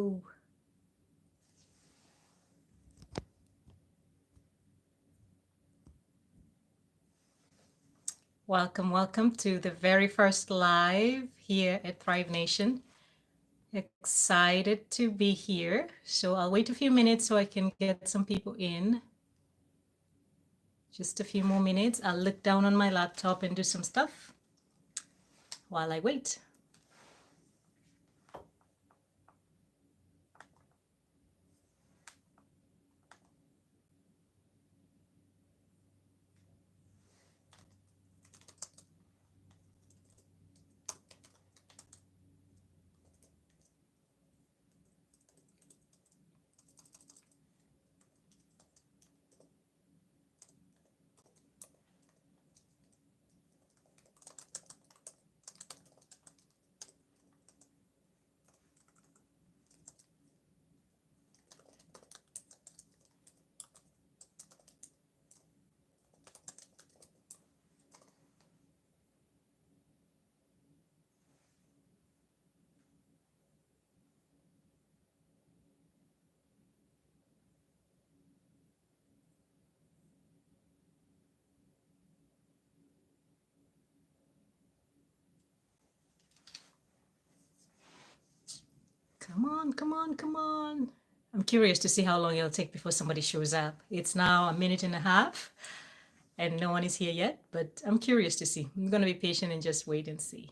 go. Welcome to the very first live here at Thrive Nation. Excited to be here. So I'll wait a few minutes so I can get some people in. Just a few more minutes. I'll look down on my laptop and do some stuff while I wait. Come on. I'm curious to see how long it'll take before somebody shows up. It's now 1.5 minutes and no one is here yet, but I'm curious to see. I'm going to be patient and just wait and see.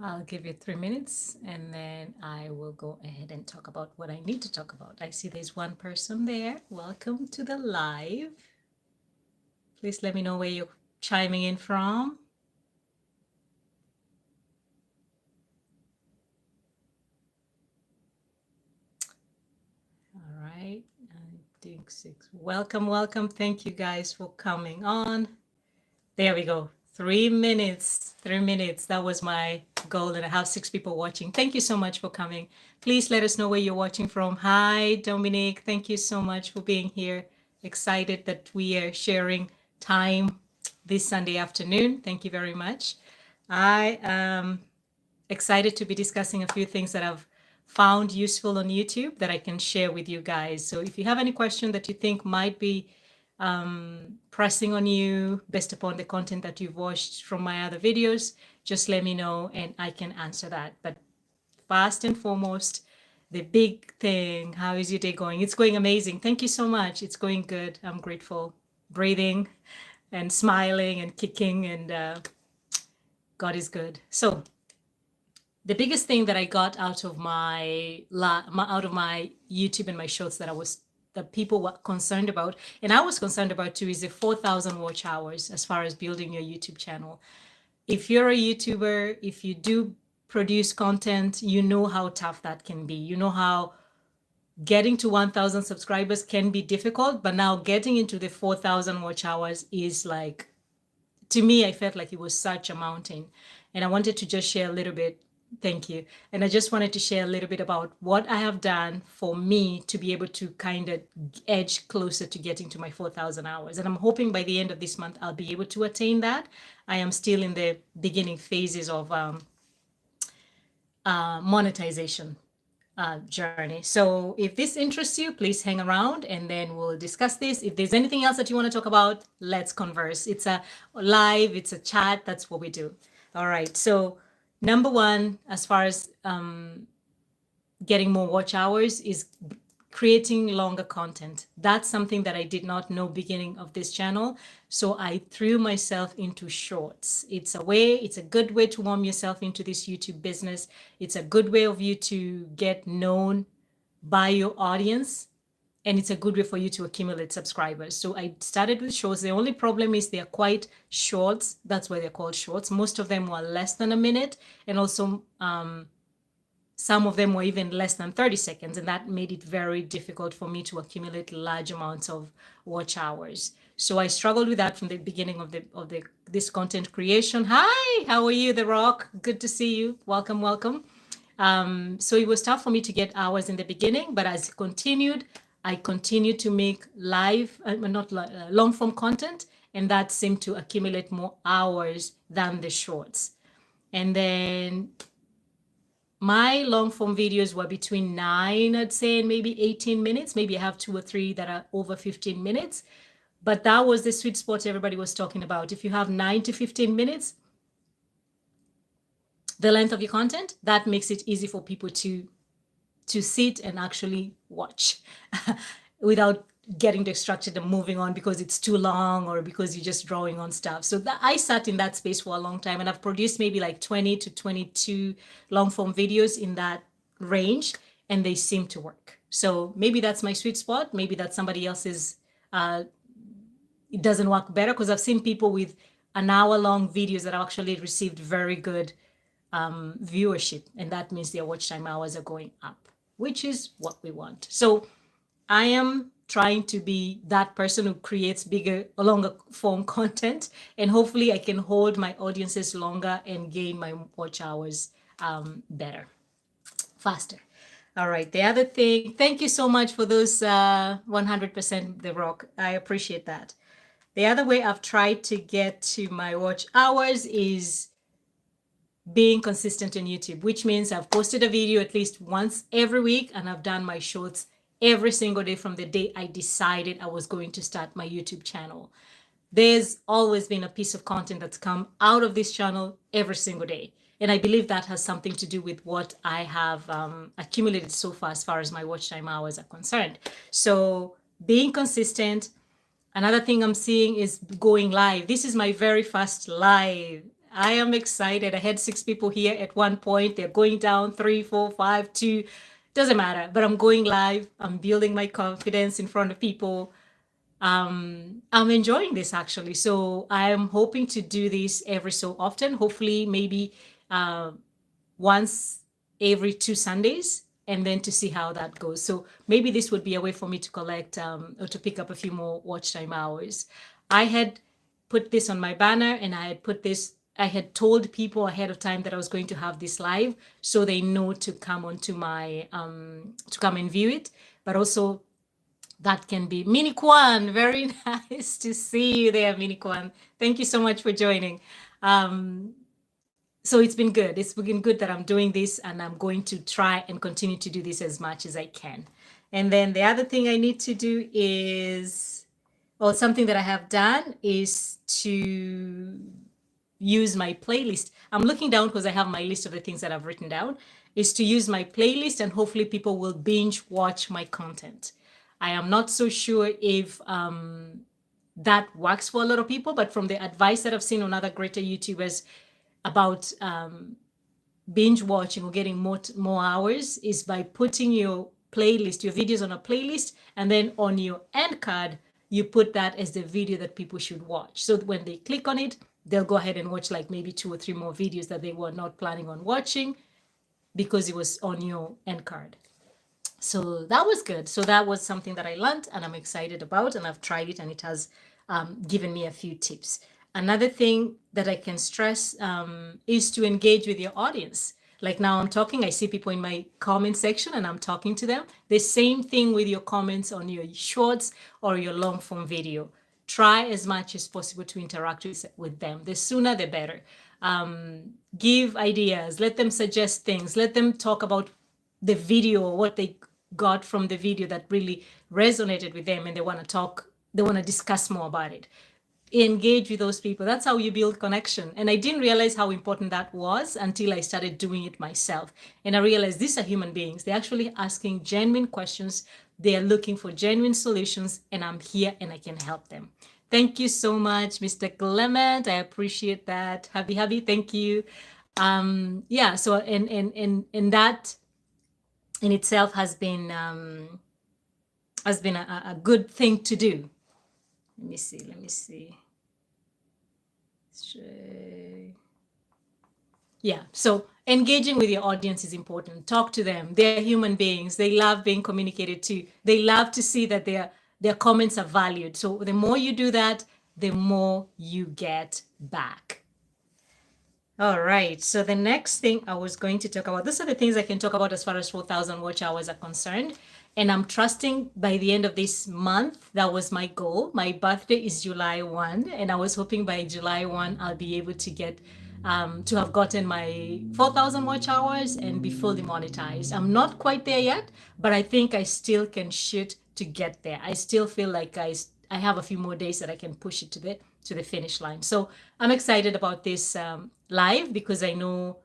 I'll give you 3 minutes and then I will go ahead and talk about what I need to talk about. I see there's one person there. Welcome to the live. Please let me know where you're chiming in from. All right, I think 6. Welcome. Thank you guys for coming on. There we go. 3 minutes. 3 minutes. That was my goal, and I have 6 people watching. Thank you so much for coming. Please let us know where you're watching from. Hi, Dominique. Thank you so much for being here. Excited that we are sharing time this Sunday afternoon. Thank you very much. I am excited to be discussing a few things that I've found useful on YouTube that I can share with you guys. So if you have any question that you think might be pressing on you based upon the content that you've watched from my other videos, just let me know and I can answer that. But first and foremost, the big thing, how is your day going? It's going amazing. Thank you so much. It's going good. I'm grateful. Breathing and smiling and kicking, and God is good. So the biggest thing that I got out of my YouTube and my shorts that people were concerned about, and I was concerned about too, is the 4,000 watch hours as far as building your YouTube channel. If you're a YouTuber, if you do produce content, you know how tough that can be. You know how getting to 1,000 subscribers can be difficult, but now getting into the 4,000 watch hours is like, to me, I felt like it was such a mountain. And I wanted to just share a little bit. Thank you. And I just wanted to share a little bit about what I have done for me to be able to kind of edge closer to getting to my 4,000 hours. And I'm hoping by the end of this month, I'll be able to attain that. I am still in the beginning phases of monetization journey. So if this interests you, please hang around and then we'll discuss this. If there's anything else that you want to talk about, let's converse. It's a live, it's a chat. That's what we do. All right. So number one, as far as getting more watch hours, is creating longer content. That's something that I did not know beginning of this channel. So I threw myself into shorts. It's a good way to warm yourself into this YouTube business. It's a good way of you to get known by your audience. And it's a good way for you to accumulate subscribers. So I started with shorts. The only problem is they're quite shorts. That's why they're called shorts. Most of them were less than a minute. And also, some of them were even less than 30 seconds, and that made it very difficult for me to accumulate large amounts of watch hours. So I struggled with that from the beginning of this content creation. Hi, how are you, The Rock? Good to see you. Welcome, welcome. So it was tough for me to get hours in the beginning, but as it continued, I continued to make long form content, and that seemed to accumulate more hours than the shorts. And then my long form videos were between 9, I'd say, and maybe 18 minutes. Maybe I have 2 or 3 that are over 15 minutes. But that was the sweet spot everybody was talking about. If you have 9 to 15 minutes, the length of your content, that makes it easy for people to sit and actually watch without getting distracted and moving on because it's too long or because you're just drawing on stuff. So I sat in that space for a long time, and I've produced maybe like 20 to 22 long form videos in that range, and they seem to work. So maybe that's my sweet spot. Maybe that's somebody else's, it doesn't work better, because I've seen people with an hour-long videos that have actually received very good viewership, and that means their watch time hours are going up, which is what we want. So I am trying to be that person who creates bigger, longer form content, and hopefully I can hold my audiences longer and gain my watch hours better, faster. All right, the other thing, thank you so much for those 100% The Rock. I appreciate that. The other way I've tried to get to my watch hours is being consistent on YouTube, which means I've posted a video at least once every week, and I've done my shorts every single day from the day I decided I was going to start my YouTube channel. There's always been a piece of content that's come out of this channel every single day. And I believe that has something to do with what I have accumulated so far as my watch time hours are concerned. So being consistent. Another thing I'm seeing is going live. This is my very first live. I am excited. I had 6 people here at one point. They're going down 3, 4, 5, 2. Doesn't matter, but I'm going live. I'm building my confidence in front of people. I'm enjoying this, actually. So I'm hoping to do this every so often, hopefully maybe once every 2 Sundays, and then to see how that goes. So maybe this would be a way for me to collect or to pick up a few more watch time hours. I had put this on my banner, and I had told people ahead of time that I was going to have this live, so they know to come onto my, to come and view it. But also that can be Mini Kwan. Very nice to see you there, Mini Kwan. Thank you so much for joining. So it's been good. It's been good that I'm doing this, and I'm going to try and continue to do this as much as I can. And then the other thing I need to do is, well, something that I have done is to use my playlist. I'm looking down because I have my list of the things that I've written down, is to use my playlist, and hopefully people will binge watch my content. I am not so sure if that works for a lot of people, but from the advice that I've seen on other greater YouTubers about binge watching or getting more hours, is by putting your playlist, your videos on a playlist, and then on your end card, you put that as the video that people should watch. So when they click on it, they'll go ahead and watch like maybe 2 or 3 more videos that they were not planning on watching because it was on your end card. So that was good. So that was something that I learned, and I'm excited about, and I've tried it, and it has given me a few tips. Another thing that I can stress is to engage with your audience. Like now I'm talking, I see people in my comment section and I'm talking to them. The same thing with your comments on your shorts or your long form video. Try as much as possible to interact with them. The sooner, the better. Give ideas, let them suggest things, let them talk about the video or what they got from the video that really resonated with them, and they want to talk, they want to discuss more about it. Engage with those people. That's how you build connection. And I didn't realize how important that was until I started doing it myself. And I realized these are human beings. They're actually asking genuine questions They are looking for genuine solutions, and I'm here and I can help them. Thank you so much, Mr. Clement. I appreciate that. Happy, thank you. Yeah, so and that in itself has been a good thing to do. Let me see. Yeah, so engaging with your audience is important. Talk to them. They're human beings. They love being communicated to. They love to see that their comments are valued. So the more you do that, the more you get back. All right, so the next thing I was going to talk about, these are the things I can talk about as far as 4,000 watch hours are concerned. And I'm trusting by the end of this month, that was my goal. My birthday is July 1, and I was hoping by July 1, I'll be able to get, to have gotten my 4,000 watch hours and be fully monetized. I'm not quite there yet, but I think I still can shoot to get there. I still feel like I have a few more days that I can push it to the finish line. So I'm excited about this live because I know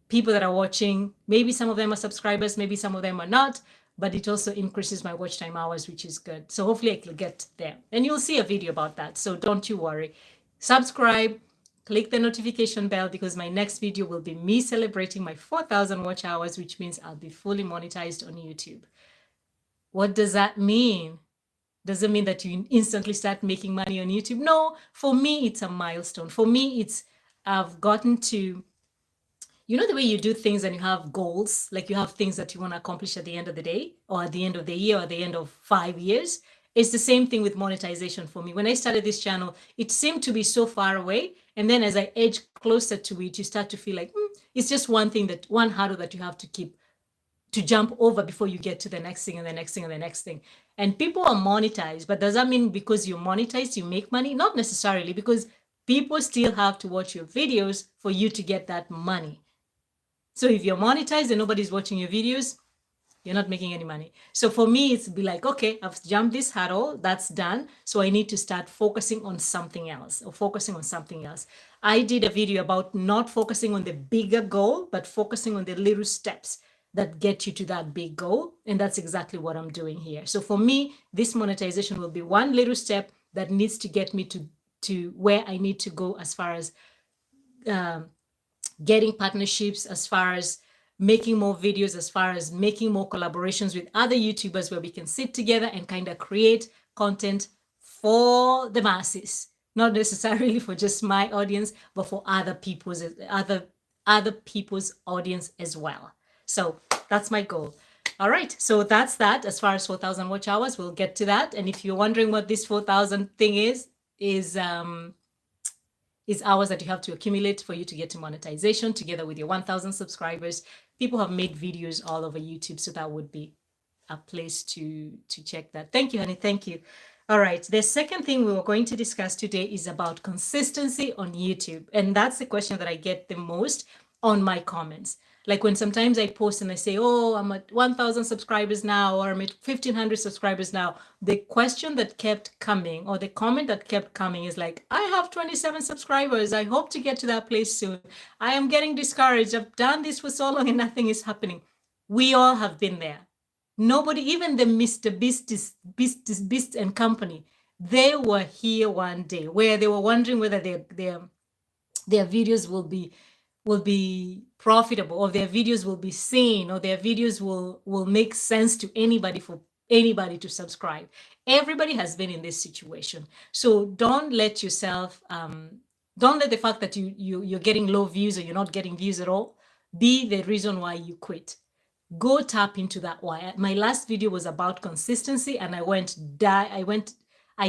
people that are watching, maybe some of them are subscribers, maybe some of them are not, but it also increases my watch time hours, which is good. So hopefully I will get there. And you'll see a video about that. So don't you worry. Subscribe, click the notification bell because my next video will be me celebrating my 4,000 watch hours, which means I'll be fully monetized on YouTube. What does that mean? Does it mean that you instantly start making money on YouTube? No, for me, it's a milestone. For me, I've gotten to, you know, the way you do things and you have goals, like you have things that you want to accomplish at the end of the day or at the end of the year or at the end of 5 years. It's the same thing with monetization for me. When I started this channel, it seemed to be so far away. And then as I edge closer to it, you start to feel like it's just one hurdle that you have to keep to jump over before you get to the next thing and the next thing and the next thing. And people are monetized, but does that mean because you're monetized, you make money? Not necessarily, because people still have to watch your videos for you to get that money. So if you're monetized and nobody's watching your videos, you're not making any money. So for me, it's be like, okay, I've jumped this hurdle, that's done. So I need to start focusing on something else or focusing on something else. I did a video about not focusing on the bigger goal, but focusing on the little steps that get you to that big goal. And that's exactly what I'm doing here. So for me, this monetization will be one little step that needs to get me to where I need to go as far as getting partnerships, as far as making more videos, as far as making more collaborations with other YouTubers where we can sit together and kind of create content for the masses, not necessarily for just my audience, but for other people's audience as well. So that's my goal. All right, so that's that as far as 4,000 watch hours. We'll get to that. And if you're wondering what this 4,000 thing is hours that you have to accumulate for you to get to monetization together with your 1,000 subscribers. People have made videos all over YouTube, so that would be a place to check that. Thank you, honey. Thank you. All right. The second thing we were going to discuss today is about consistency on YouTube. And that's the question that I get the most on my comments. Like when sometimes I post and I say, oh, I'm at 1,000 subscribers now, or I'm at 1,500 subscribers now. The question that kept coming, or the comment that kept coming is like, I have 27 subscribers. I hope to get to that place soon. I am getting discouraged. I've done this for so long and nothing is happening. We all have been there. Nobody, even the Mr. Beast and company, they were here one day where they were wondering whether their videos will be profitable, or their videos will be seen, or their videos will make sense to anybody, for anybody to subscribe. Everybody has been in this situation. So don't let yourself, don't let the fact that you're getting low views or you're not getting views at all be the reason why you quit. Go tap into that why. My last video was about consistency, and I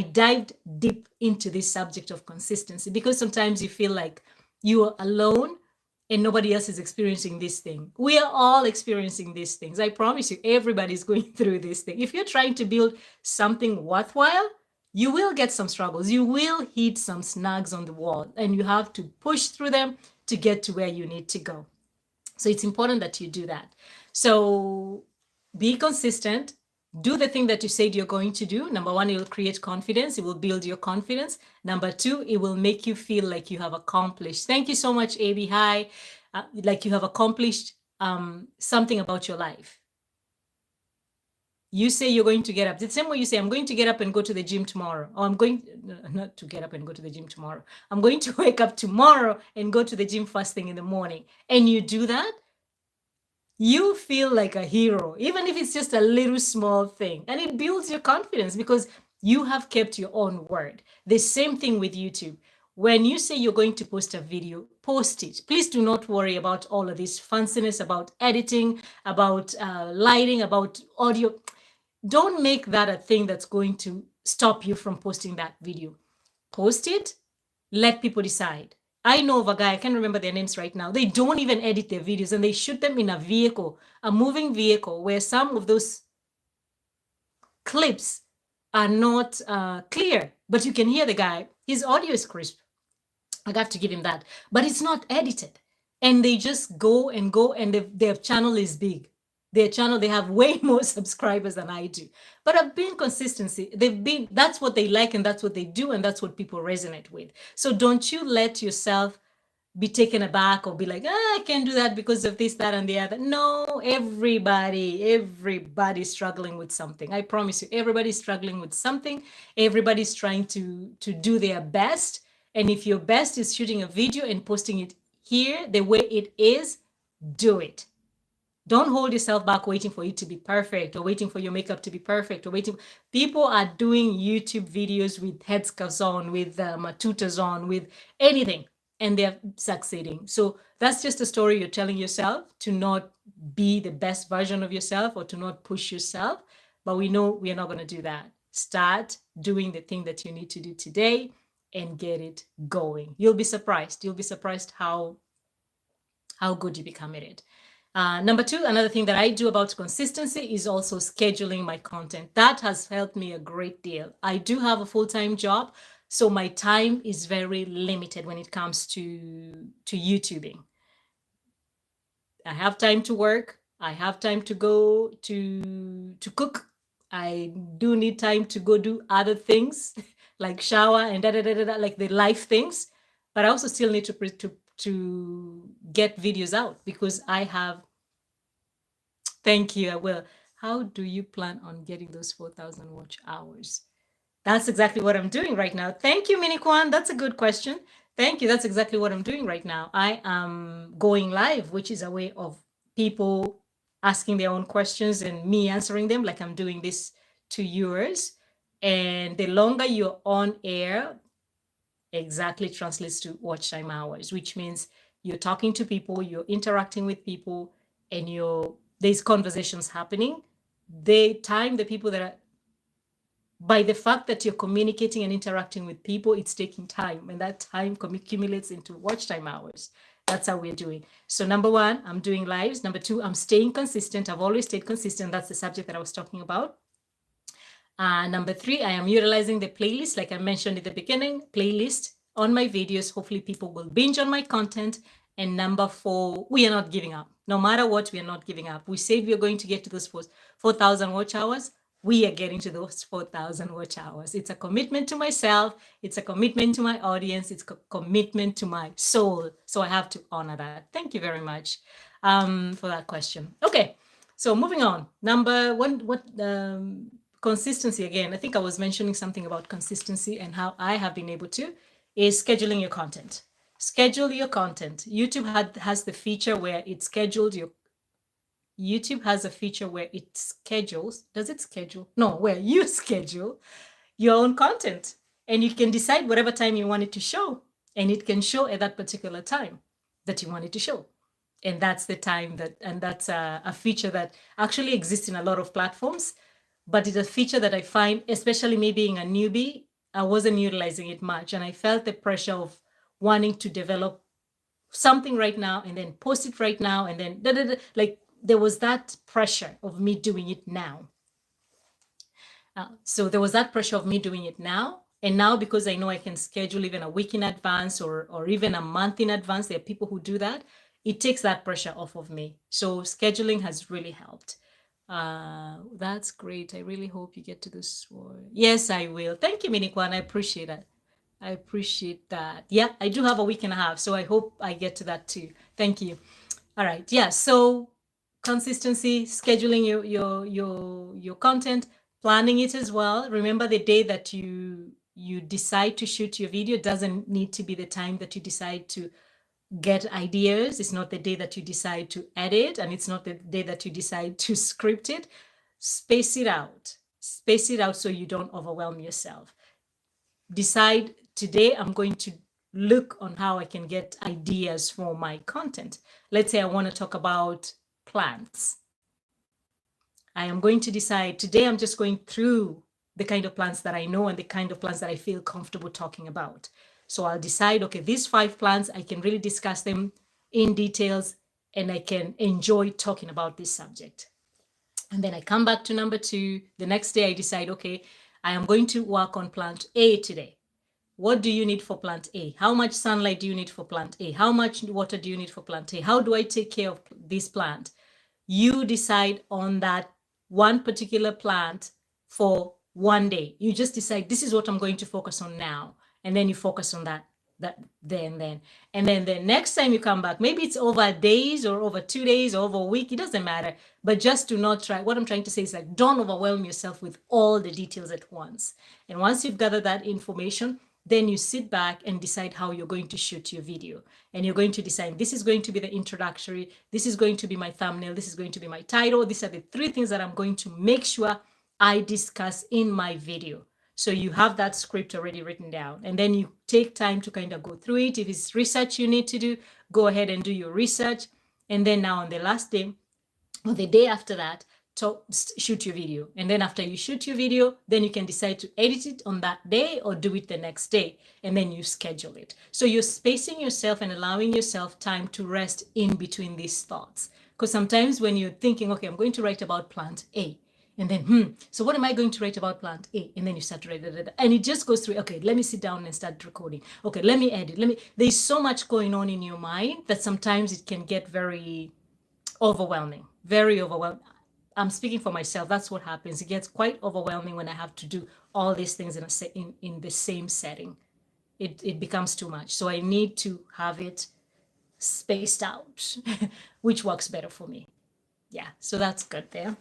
dived deep into this subject of consistency, because sometimes you feel like you are alone and nobody else is experiencing this thing. We are all experiencing these things. I promise you, everybody's going through this thing. If you're trying to build something worthwhile, you will get some struggles. You will hit some snags on the wall, and you have to push through them to get to where you need to go. So it's important that you do that. So be consistent. Do the thing that you said you're going to do. Number one, it will create confidence. It will build your confidence. Number two, it will make you feel like you have accomplished. Thank you so much, AB. Hi. Like you have accomplished something about your life. You say you're going to get up. The same way you say, I'm going to get up and go to the gym tomorrow. Or I'm going, not to get up and go to the gym tomorrow. I'm going to wake up tomorrow and go to the gym first thing in the morning. And you do that, you feel like a hero, even if it's just a little small thing. And it builds your confidence because you have kept your own word. The same thing with YouTube. When you say you're going to post a video, post it. Please do not worry about all of this fanciness about editing, about lighting, about audio. Don't make that a thing that's going to stop you from posting that video. Post it, let people decide. I know of a guy, I can't remember their names right now. They don't even edit their videos and they shoot them in a vehicle, a moving vehicle, where some of those clips are not clear, but you can hear the guy. His audio is crisp. I got to give him that, but it's not edited. And they just go, and their channel is big. Their channel, they have way more subscribers than I do. But I've been consistency. That's what they like, and that's what they do, and that's what people resonate with. So don't you let yourself be taken aback or be like, I can't do that because of this, that, and the other. No, everybody's struggling with something. I promise you, everybody's struggling with something. Everybody's trying to do their best. And if your best is shooting a video and posting it here the way it is, do it. Don't hold yourself back waiting for it to be perfect, or waiting for your makeup to be perfect, or waiting. People are doing YouTube videos with headscarves on, with matutas on, with anything, and they're succeeding. So that's just a story you're telling yourself to not be the best version of yourself or to not push yourself. But we know we are not going to do that. Start doing the thing that you need to do today and get it going. You'll be surprised. You'll be surprised how good you become at it. Number two, another thing that I do about consistency is also scheduling my content. That has helped me a great deal. I do have a full-time job, so my time is very limited when it comes to YouTubing. I have time to work. I have time to go to cook. I do need time to go do other things like shower and like the life things. But I also still need to get videos out because I have. Thank you. I will. How do you plan on getting those 4,000 watch hours? That's exactly what I'm doing right now. Thank you, Mini Kwan. That's a good question. Thank you. That's exactly what I'm doing right now. I am going live, which is a way of people asking their own questions and me answering them, like I'm doing this to yours. And the longer you're on air, exactly translates to watch time hours, which means you're talking to people, you're interacting with people, and there's conversations happening. They time the people that are, by the fact that you're communicating and interacting with people, it's taking time, and that time accumulates into watch time hours. That's how we're doing. So number one, I'm doing lives. Number two, I'm staying consistent. I've always stayed consistent. That's the subject that I was talking about. Number three, I am utilizing the playlist, like I mentioned in the beginning, playlist on my videos. Hopefully people will binge on my content. And number four, we are not giving up. No matter what, we are not giving up. We said we are going to get to those 4,000 watch hours. We are getting to those 4,000 watch hours. It's a commitment to myself. It's a commitment to my audience. It's a commitment to my soul. So I have to honor that. Thank you very much for that question. Okay, so moving on. Number one, consistency again. I think I was mentioning something about consistency and how I have been able to is scheduling your content. Schedule your content. YouTube has the feature where it scheduled your. YouTube has a feature where it schedules. Does it schedule? No, where you schedule your own content, and you can decide whatever time you want it to show, and it can show at that particular time that you want it to show. And that's the time that's a feature that actually exists in a lot of platforms. But it's a feature that I find, especially me being a newbie, I wasn't utilizing it much. And I felt the pressure of wanting to develop something right now and then post it right now. And then like there was that pressure of me doing it now. So there was that pressure of me doing it now. And now, because I know I can schedule even a week in advance or even a month in advance, there are people who do that. It takes that pressure off of me. So scheduling has really helped. That's great. I really hope you get to this one. Yes, I will. Thank you, Minikwan. I appreciate it. I appreciate that. Yeah, I do have a week and a half, so I hope I get to that too. Thank you. All right. Yeah. So consistency, scheduling your content, planning it as well. Remember, the day that you decide to shoot your video doesn't need to be the time that you decide to get ideas. It's not the day that you decide to edit, and it's not the day that you decide to script it. Space it out. Space it out so you don't overwhelm yourself. Decide, today I'm going to look on how I can get ideas for my content. Let's say I want to talk about plants. I am going to decide, today I'm just going through the kind of plants that I know and the kind of plants that I feel comfortable talking about. So I'll decide, okay, these 5 plants, I can really discuss them in details and I can enjoy talking about this subject. And then I come back to number 2. The next day I decide, okay, I am going to work on plant A today. What do you need for plant A? How much sunlight do you need for plant A? How much water do you need for plant A? How do I take care of this plant? You decide on that one particular plant for one day. You just decide, this is what I'm going to focus on now. And then you focus on that then. And then the next time you come back, maybe it's over days or over 2 days or over a week, it doesn't matter. But just do not try. What I'm trying to say is, like, don't overwhelm yourself with all the details at once. And once you've gathered that information, then you sit back and decide how you're going to shoot your video. And you're going to decide, this is going to be the introductory, this is going to be my thumbnail, this is going to be my title. These are the 3 things that I'm going to make sure I discuss in my video. So you have that script already written down, and then you take time to kind of go through it. If it's research you need to do, go ahead and do your research. And then now on the last day or the day after that, shoot your video. And then after you shoot your video, then you can decide to edit it on that day or do it the next day, and then you schedule it. So you're spacing yourself and allowing yourself time to rest in between these thoughts. Because sometimes when you're thinking, okay, I'm going to write about plant A, and then, so what am I going to write about plant A? And then you start to write, and it just goes through, okay, let me sit down and start recording. Okay, let me edit, there's so much going on in your mind that sometimes it can get very overwhelming, very overwhelming. I'm speaking for myself. That's what happens. It gets quite overwhelming when I have to do all these things in the same setting. It becomes too much. So I need to have it spaced out, which works better for me. Yeah, so that's good there.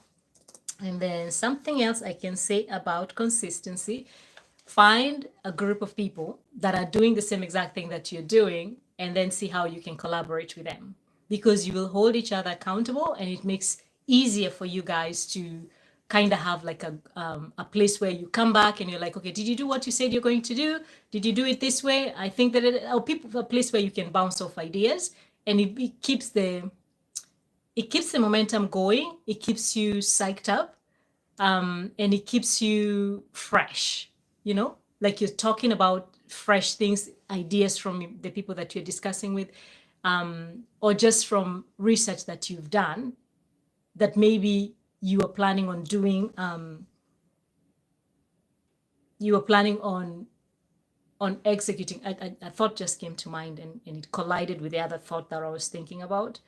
And then something else I can say about consistency: find a group of people that are doing the same exact thing that you're doing, and then see how you can collaborate with them, because you will hold each other accountable, and it makes easier for you guys to kind of have like a place where you come back and you're like, okay, did you do what you said you're going to do? Did you do it this way? I think that a place where you can bounce off ideas, and it keeps the momentum going. It keeps you psyched up, and it keeps you fresh, like you're talking about fresh things, ideas from the people that you're discussing with, or just from research that you've done that maybe you are planning on doing, you are planning on executing. A thought just came to mind, and it collided with the other thought that I was thinking about.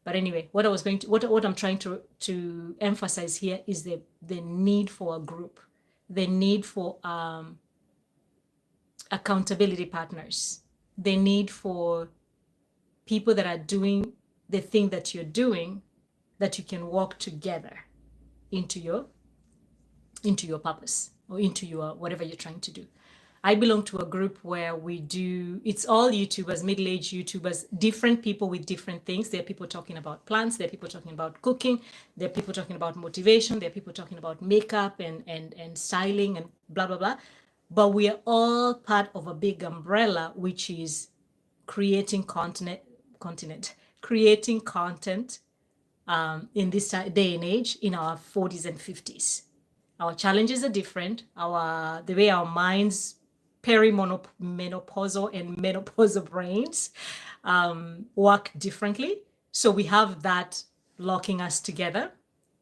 But anyway, what I'm trying to emphasize here is the need for a group, the need for accountability partners, the need for people that are doing the thing that you're doing, that you can walk together into your purpose, or into your whatever you're trying to do. I belong to a group where it's all YouTubers, middle-aged YouTubers, different people with different things. There are people talking about plants, there are people talking about cooking, there are people talking about motivation, there are people talking about makeup and styling and blah, blah, blah. But we are all part of a big umbrella, which is creating creating content in this day and age, in our 40s and 50s. Our challenges are different. The way our minds, perimenopausal and menopausal brains work differently. So we have that locking us together,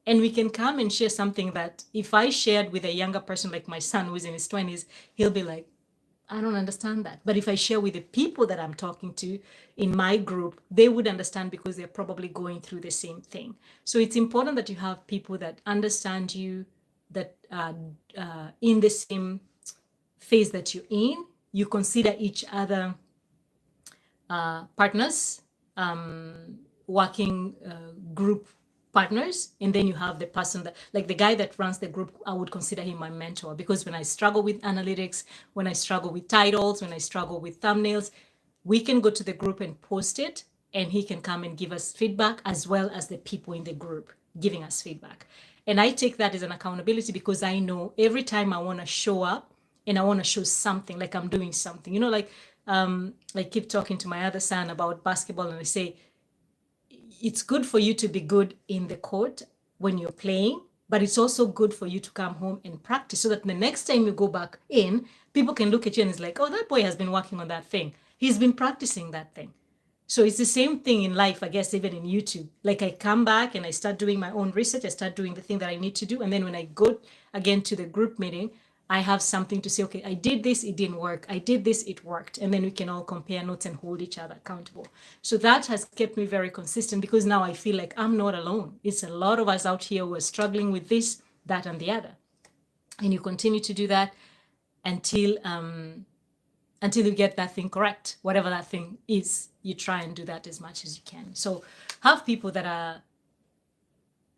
and we can come and share something that if I shared with a younger person, like my son who's in his 20s, he'll be like, I don't understand that. But if I share with the people that I'm talking to in my group, they would understand, because they're probably going through the same thing. So it's important that you have people that understand you, that in the same phase that you're in. You consider each other partners, working group partners, and then you have the person that, like the guy that runs the group, I would consider him my mentor, because when I struggle with analytics, when I struggle with titles, when I struggle with thumbnails, we can go to the group and post it, and he can come and give us feedback, as well as the people in the group giving us feedback. And I take that as an accountability, because I know every time I want to show up and I want to show something, like I'm doing something, you know, like I keep talking to my other son about basketball, and I say, it's good for you to be good in the court when you're playing, but it's also good for you to come home and practice, so that the next time you go back in, people can look at you and it's like, oh, that boy has been working on that thing. He's been practicing that thing. So it's the same thing in life, I guess, even in YouTube. Like I come back and I start doing my own research. I start doing the thing that I need to do. And then when I go again to the group meeting, I have something to say, okay, I did this, it didn't work. I did this, it worked. And then we can all compare notes and hold each other accountable. So that has kept me very consistent, because now I feel like I'm not alone. It's a lot of us out here who are struggling with this, that, and the other. And you continue to do that until you get that thing correct, whatever that thing is. You try and do that as much as you can. So have people that are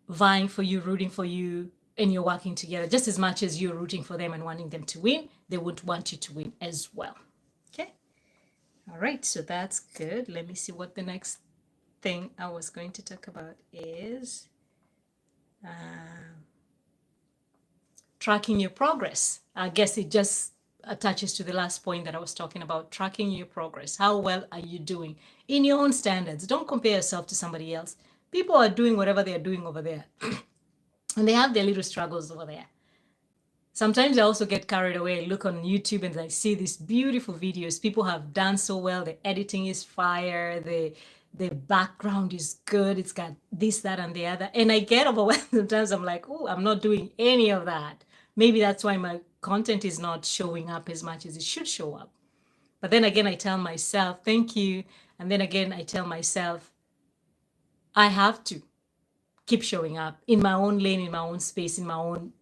vying for you, rooting for you, and you're working together. Just as much as you're rooting for them and wanting them to win, they would want you to win as well. Okay. All right. So that's good. Let me see what the next thing I was going to talk about is. Tracking your progress. I guess it just attaches to the last point that I was talking about, tracking your progress. How well are you doing in your own standards? Don't compare yourself to somebody else. People are doing whatever they're doing over there. And they have their little struggles over there. Sometimes I also get carried away. I look on YouTube and I see these beautiful videos. People have done so well. The editing is fire. The background is good. It's got this, that, and the other. And I get overwhelmed sometimes. I'm like, oh, I'm not doing any of that. Maybe that's why my content is not showing up as much as it should show up. But then again, I tell myself, thank you. And then again, I tell myself, I have to keep showing up in my own lane, in my own space, in my own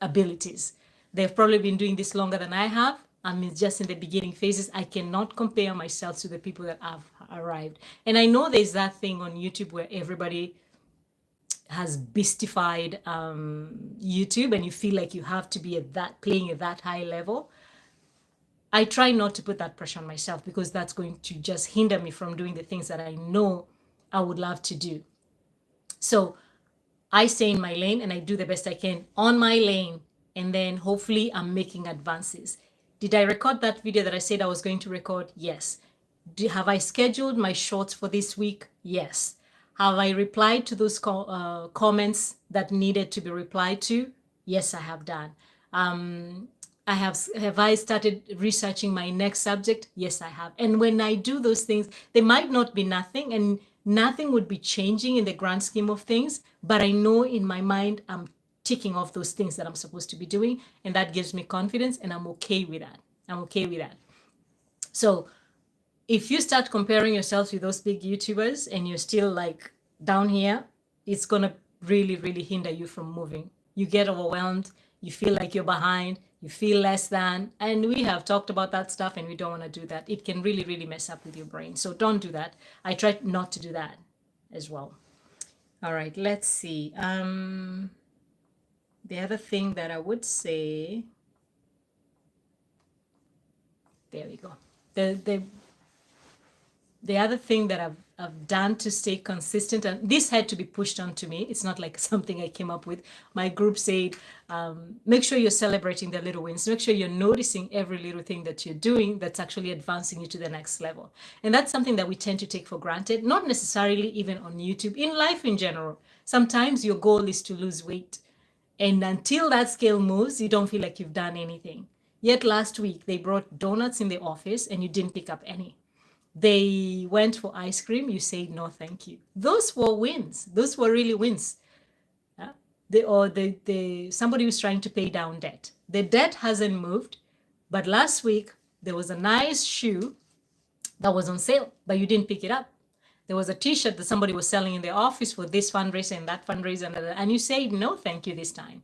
abilities. They've probably been doing this longer than I have. I'm just in the beginning phases. I cannot compare myself to the people that have arrived. And I know there's that thing on YouTube where everybody has beastified YouTube, and you feel like you have to be at that, playing at that high level. I try not to put that pressure on myself, because that's going to just hinder me from doing the things that I know I would love to do. So I stay in my lane and I do the best I can on my lane, and then hopefully I'm making advances. Did I record that video that I said I was going to record? Yes. Have I scheduled my shorts for this week? Yes. Have I replied to those comments that needed to be replied to? Yes, I have done. Have I started researching my next subject? Yes, I have. And when I do those things, they might not be nothing, and nothing would be changing in the grand scheme of things, but I know in my mind I'm ticking off those things that I'm supposed to be doing, and that gives me confidence, and I'm okay with that. I'm okay with that. So if you start comparing yourself with those big YouTubers and you're still like down here, it's going to really, really hinder you from moving. You get overwhelmed. You feel like you're behind. You feel less than. And we have talked about that stuff, and we don't want to do that. It can really, really mess up with your brain. So don't do that. I try not to do that as well. All right, let's see. The other thing that I would say, there we go. The other thing that I've done to stay consistent, and this had to be pushed onto me. It's not like something I came up with. My group said, make sure you're celebrating the little wins. Make sure you're noticing every little thing that you're doing that's actually advancing you to the next level. And that's something that we tend to take for granted, not necessarily even on YouTube, in life in general. Sometimes your goal is to lose weight. And until that scale moves, you don't feel like you've done anything. Yet last week, they brought donuts in the office and you didn't pick up any. They went for ice cream. You said, no, thank you. Those were wins. Those were really wins. Somebody was trying to pay down debt. The debt hasn't moved, but last week there was a nice shoe that was on sale, but you didn't pick it up. There was a t-shirt that somebody was selling in the office for this fundraiser and that fundraiser, and you said, no, thank you this time.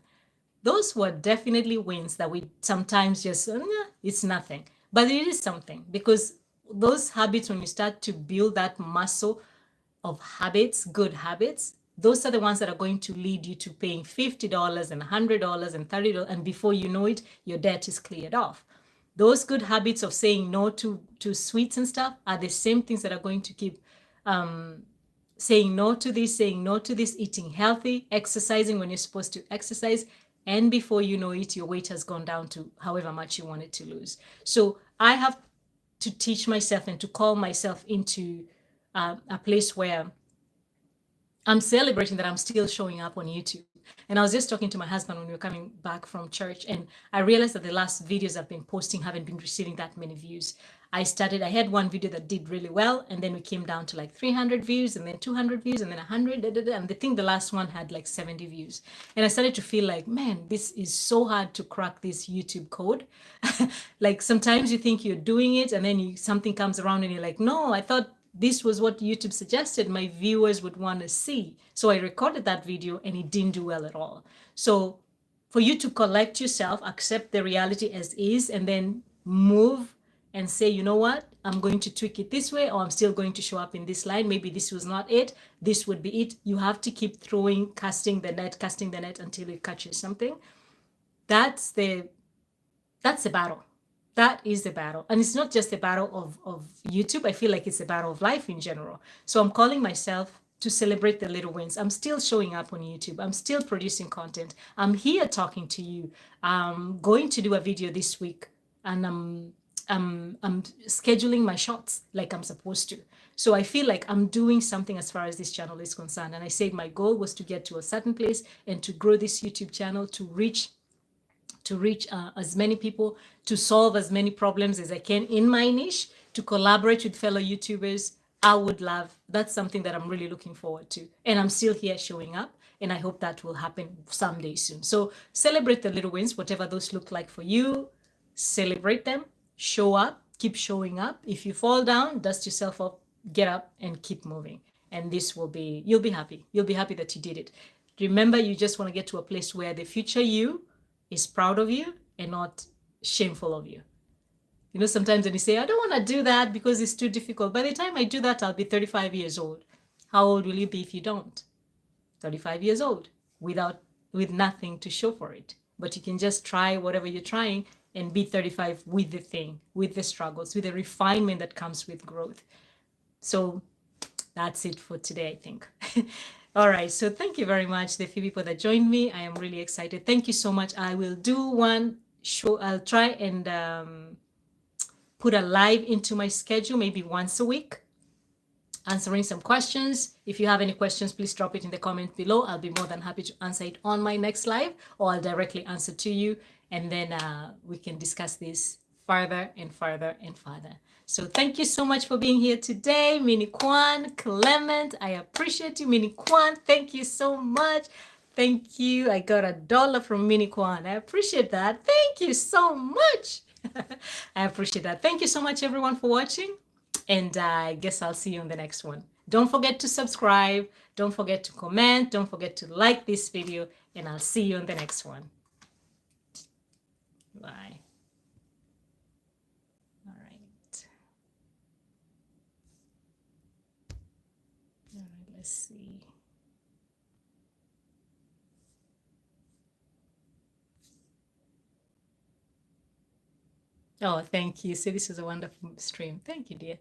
Those were definitely wins that we sometimes just, it's nothing. But it is something, because those habits, when you start to build that muscle of habits, good habits, those are the ones that are going to lead you to paying $50 and $100 and $30, and before you know it, your debt is cleared off. Those good habits of saying no to sweets and stuff are the same things that are going to keep saying no to this, eating healthy, exercising when you're supposed to exercise, and before you know it, your weight has gone down to however much you wanted to lose. So I have to teach myself and to call myself into a place where I'm celebrating that I'm still showing up on YouTube. And I was just talking to my husband when we were coming back from church, and I realized that the last videos I've been posting haven't been receiving that many views. I had one video that did really well, and then we came down to like 300 views, and then 200 views, and then 100, and I think the last one had like 70 views. And I started to feel like, man, this is so hard to crack this YouTube code. Like sometimes you think you're doing it, and then something comes around and you're like, no, I thought this was what YouTube suggested my viewers would want to see. So I recorded that video and it didn't do well at all. So for you to collect yourself, accept the reality as is, and then move and say, you know what, I'm going to tweak it this way, or I'm still going to show up in this line. Maybe this was not it. This would be it. You have to keep casting the net until it catches something. That's the battle. That is the battle. And it's not just the battle of YouTube. I feel like it's a battle of life in general. So I'm calling myself to celebrate the little wins. I'm still showing up on YouTube. I'm still producing content. I'm here talking to you. I'm going to do a video this week, and I'm scheduling my shots like I'm supposed to. So I feel like I'm doing something as far as this channel is concerned. And I said my goal was to get to a certain place and to grow this YouTube channel to reach as many people, to solve as many problems as I can in my niche, to collaborate with fellow YouTubers. I would love, that's something that I'm really looking forward to. And I'm still here showing up, and I hope that will happen someday soon. So celebrate the little wins, whatever those look like for you. Celebrate them, show up, keep showing up. If you fall down, dust yourself up, get up and keep moving. And this will be, you'll be happy. You'll be happy that you did it. Remember, you just want to get to a place where the future you is proud of you and not shameful of you. You know, sometimes when you say, I don't want to do that because it's too difficult. By the time I do that, I'll be 35 years old. How old will you be if you don't? 35 years old with nothing to show for it. But you can just try whatever you're trying and be 35 with the thing, with the struggles, with the refinement that comes with growth. So that's it for today, I think. All right, so thank you very much, the few people that joined me. I am really excited. Thank you so much. I will do one show. I'll try and put a live into my schedule, maybe once a week, answering some questions. If you have any questions, please drop it in the comment below. I'll be more than happy to answer it on my next live, or I'll directly answer to you, and then we can discuss this further and further and further. So thank you so much for being here today, Minnie Kwan, Clement. I appreciate you, Minnie Kwan. Thank you so much. Thank you. I got $1 from Minnie Kwan. I appreciate that. Thank you so much. I appreciate that. Thank you so much, everyone, for watching. And I guess I'll see you on the next one. Don't forget to subscribe. Don't forget to comment. Don't forget to like this video. And I'll see you on the next one. Bye. Let's see. Oh, thank you. So this was a wonderful stream. Thank you, dear.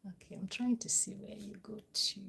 Okay, I'm trying to see where you go to.